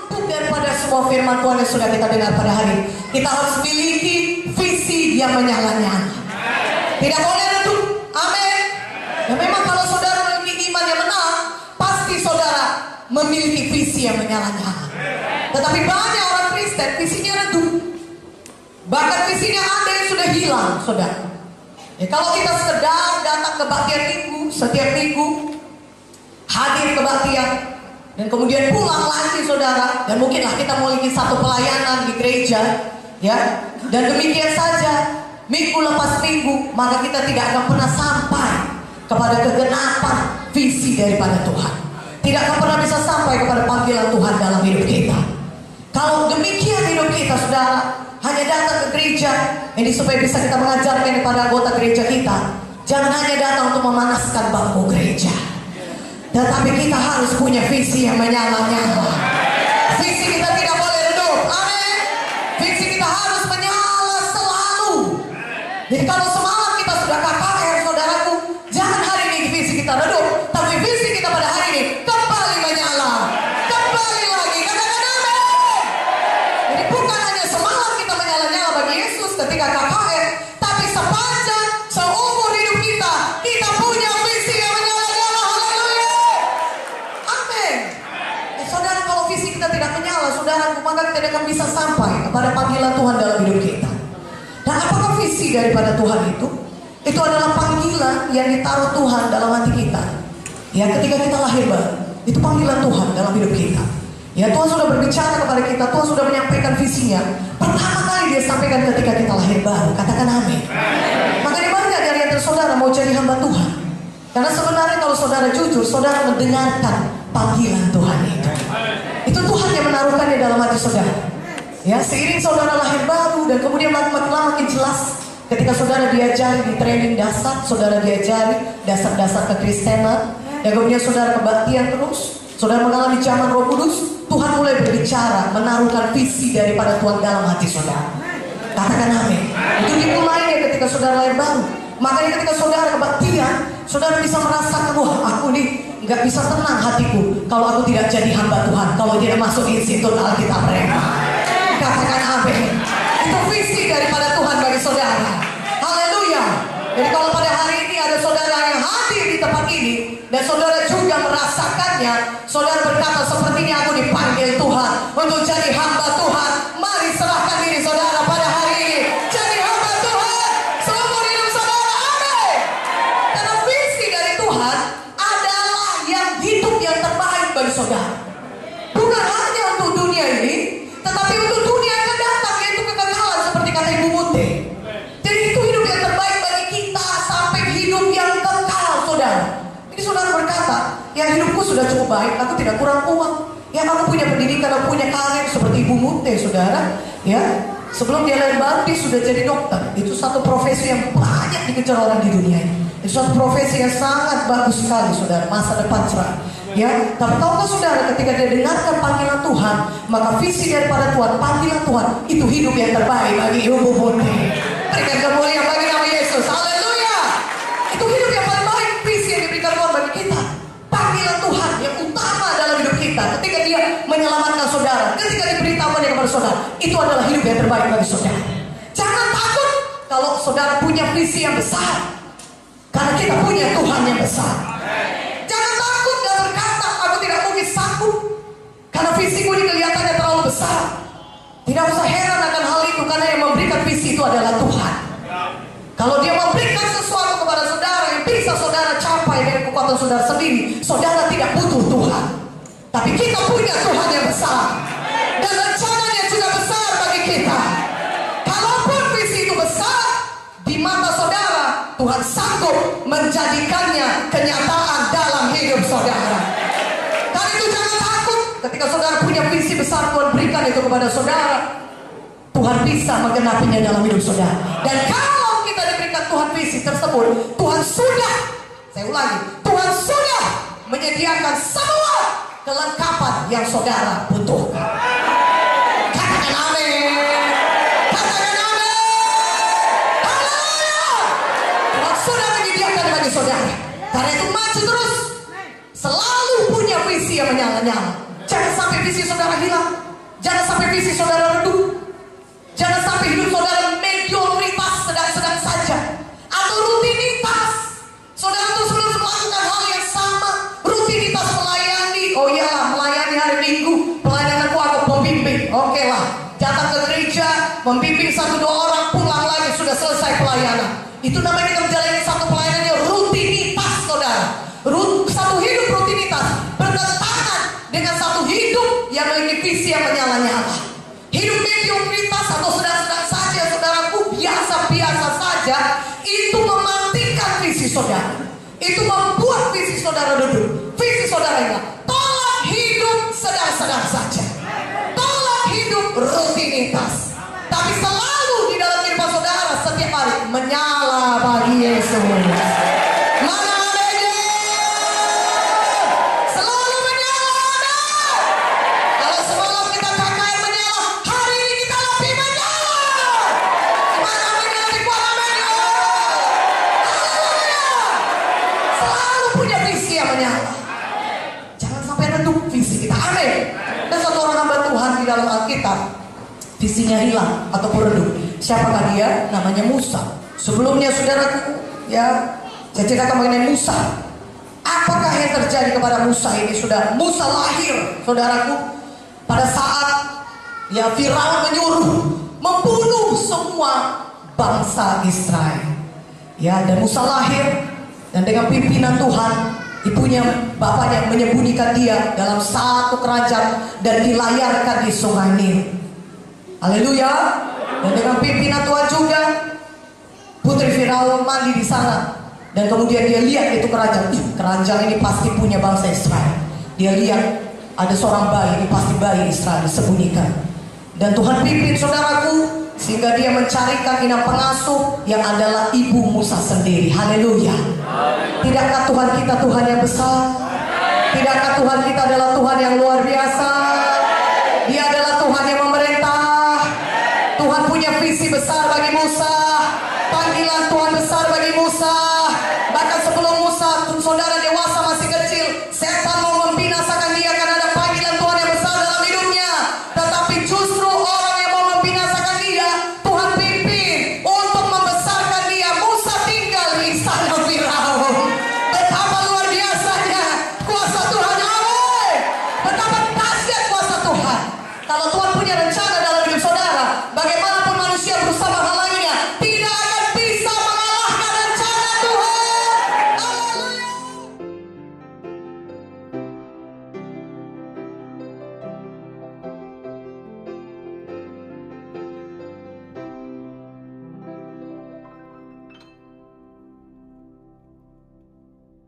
empuk daripada semua firman Tuhan yang sudah kita dengar pada hari ini. Kita harus miliki visi yang menyala-nyala. Tidak boleh redup. Amin. Dan memang kalau saudara memiliki iman yang menang, pasti saudara memiliki visi yang menyala-nyala. Tetapi banyak orang Kristen visinya redup. Bahkan visinya ada yang sudah hilang, saudara. Ya, kalau kita sekedar datang ke kebaktian minggu, setiap minggu hadir kebaktian dan kemudian pulang lagi, saudara, dan mungkinlah kita memiliki satu pelayanan di gereja, ya, dan demikian saja minggu lepas minggu, maka kita tidak akan pernah sampai kepada kegenapan visi daripada Tuhan. Tidak akan pernah bisa sampai kepada panggilan Tuhan dalam hidup kita. Kalau demikian hidup kita, saudara, hanya datang ke gereja ini supaya bisa kita mengajarkan kepada anggota gereja kita. Jangan hanya datang untuk memanaskan bangku gereja, tetapi kita harus punya visi yang menyala-nyala. Visi kita tidak boleh redup. Amin. Visi kita harus menyala selalu. Jadi kalau semalam kita sudah KKR, saudaraku, jangan hari ini visi kita redup, tapi visi kita pada hari ini kembali menyala. Kembali lagi. Katakan amin. Jadi bukan hanya semalam kita menyala-nyala bagi Yesus ketika KKR, tapi sepanjang seumur hidup kita, kita punya visi yang menyala-nyala. Haleluya. Amin. Saudara, kalau visi kita tidak menyala, saudara, maka kita tidak akan bisa sampai kepada panggilan Tuhan dalam hidup kita. Dan apakah visi daripada Tuhan itu? Itu adalah panggilan yang ditaruh Tuhan dalam hati kita. Ya, ketika kita lahir baru, itu panggilan Tuhan dalam hidup kita. Ya, Tuhan sudah berbicara kepada kita, Tuhan sudah menyampaikan visinya. Pertama kali Dia sampaikan ketika kita lahir baru. Katakan amin. Makanya banyak dari antara saudara mau jadi hamba Tuhan. Karena sebenarnya kalau saudara jujur, saudara mendengarkan panggilan Tuhan itu. Itu Tuhan yang menaruhkannya dalam hati saudara. Ya, seiring saudara lahir baru dan kemudian makin lama makin jelas ketika saudara diajari di training dasar, saudara diajari dasar-dasar kekristenan, dan kemudian saudara kebaktian terus, saudara mengalami zaman Roh Kudus, Tuhan mulai berbicara, menaruhkan visi daripada Tuhan dalam hati saudara. Katakan amin. Itu dimulainya ketika saudara lahir baru. Makanya ketika saudara kebaktian, saudara bisa merasakan, wah, aku nih nggak bisa tenang hatiku kalau aku tidak jadi hamba Tuhan, kalau tidak masuk institut Alkitab Rema. Katakan amin. Itu visi daripada Tuhan bagi saudara. Haleluya. Jadi kalau pada hari ini ada saudara yang hadir di tempat ini dan saudara juga merasakannya, saudara berkata, sepertinya aku dipanggil Tuhan untuk jadi hamba Tuhan. Mari serahkan diri saudara pada hari ini. Jadi hamba Tuhan seumur hidup saudara. Amin. Karena visi dari Tuhan adalah yang hidup yang terbaik bagi saudara. Bukan hanya untuk dunia ini, tetapi untuk dunia yang akan datang, yaitu kekekalan seperti kata Ibu Mute. Jadi itu hidup yang terbaik bagi kita sampai hidup yang kekal, saudara. Ini saudara berkata, ya hidupku sudah cukup baik, aku tidak kurang uang. Ya, aku punya pendidikan, aku punya karir seperti Ibu Mute, saudara. Ya, sebelum dia lahir baru dia sudah jadi dokter. Itu satu profesi yang banyak dikejar orang di dunia ini. Itu satu profesi yang sangat bagus sekali, saudara. Masa depan cerah. Ya, tapi tahukah saudara, ketika dia dengarkan panggilan Tuhan, maka visi daripada Tuhan, panggilan Tuhan, itu hidup yang terbaik bagi Ibu Mute. Berikan kemuliaan bagi nama Yesus. Haleluya. Itu hidup yang paling baik, visi yang diberikan Tuhan bagi kita. Panggilan Tuhan yang utama dalam hidup kita, ketika Dia menyelamatkan saudara, ketika diberitahukan kepada saudara, itu adalah hidup yang terbaik bagi saudara. Jangan takut kalau saudara punya visi yang besar, karena kita punya Tuhan yang besar. Jangan takut dan berkata, aku tidak mungkin sanggup karena visiku ini kelihatannya terlalu besar. Tidak usah heran akan hal itu, karena yang memberikan visi itu adalah Tuhan. Kalau Dia memberikan sesuatu kepada saudara yang bisa saudara capai dengan kekuatan saudara sendiri, saudara tidak butuh Tuhan. Tapi kita punya Tuhan yang besar, dan rencananya juga besar bagi kita. Kalaupun visi itu besar, di mata saudara, Tuhan sanggup menjadikannya kenyataan dalam hidup saudara. Karena itu jangan takut ketika saudara punya visi besar, Tuhan berikan itu kepada saudara. Tuhan bisa menggenapinya dalam hidup saudara. Dan kalau kita diberikan Tuhan visi tersebut, Tuhan sudah, saya ulangi, Tuhan sudah menyediakan semua kelengkapan yang saudara butuhkan. Katakan amin. Katakan amin. Haleluya. Tuhan sudah menyediakan bagi saudara. Karena itu maju terus, selalu punya visi yang menyala-nyala. Jangan sampai sampai visi saudara hilang. Jangan sampai visi saudara redup. Jangan sampai hidup saudara medioritas sedang-sedang saja atau rutinitas. Saudara terus melakukan hal yang sama, rutinitas melayani. Oh iyalah, melayani hari Minggu, pelayananku aku pembimbing. Oke lah, datang ke gereja, membimbing 1-2 orang, pulang lagi sudah selesai pelayanan. Itu namanya kita menjalani satu pelayanan yang rutinitas, saudara. Satu hidup rutinitas bertentangan dengan satu hidup yang memiliki visi yang menyala-nyala. Hidup mediokritas atau sedang-sedang saja, saudaraku, biasa-biasa saja, itu mematikan visi saudara. Itu membuat visi saudara duduk. Visi saudara hilang. Tolak hidup sedang-sedang saja. Tolak hidup rutinitas. Tapi selalu di dalam kehidupan saudara setiap hari menyala bagi Yesus. Mana adanya? Selalu menyala ada. Kalau semalam kita KKR menyala, hari ini kita lebih menyala. Mana menyala kuat amin. Haleluya. Selalu punya visi yang menyala. Jangan sampai redup visi kita. Amin. Dan satu orang hamba Tuhan di dalam Alkitab, visinya hilang ataupun redup. Siapakah dia? Namanya Musa. Sebelumnya saudaraku, ya, saya ceritakan mengenai Musa. Apakah yang terjadi kepada Musa ini? Sudah Musa lahir, saudaraku, pada saat ya Firaun menyuruh membunuh semua bangsa Israel. Ya, dan Musa lahir dan dengan pimpinan Tuhan, ibunya, bapaknya menyembunyikan dia dalam satu kerajaan dan dilayarkan di Sungai Nil. Haleluya. Dan dengan pimpinan Tuhan juga, putri Firaun mandi di sana. Dan kemudian dia lihat itu kerajaan. Kerajaan ini pasti punya bangsa Israel. Dia lihat ada seorang bayi, ini pasti bayi Israel disembunyikan. Dan Tuhan pimpin saudaraku, sehingga dia mencarikan inang pengasuh yang adalah ibu Musa sendiri. Haleluya. Tidakkah Tuhan kita Tuhan yang besar? Tidakkah Tuhan kita adalah Tuhan yang luar biasa? Dia adalah Tuhan yang memerintah. Tuhan punya visi besar bagi Musa.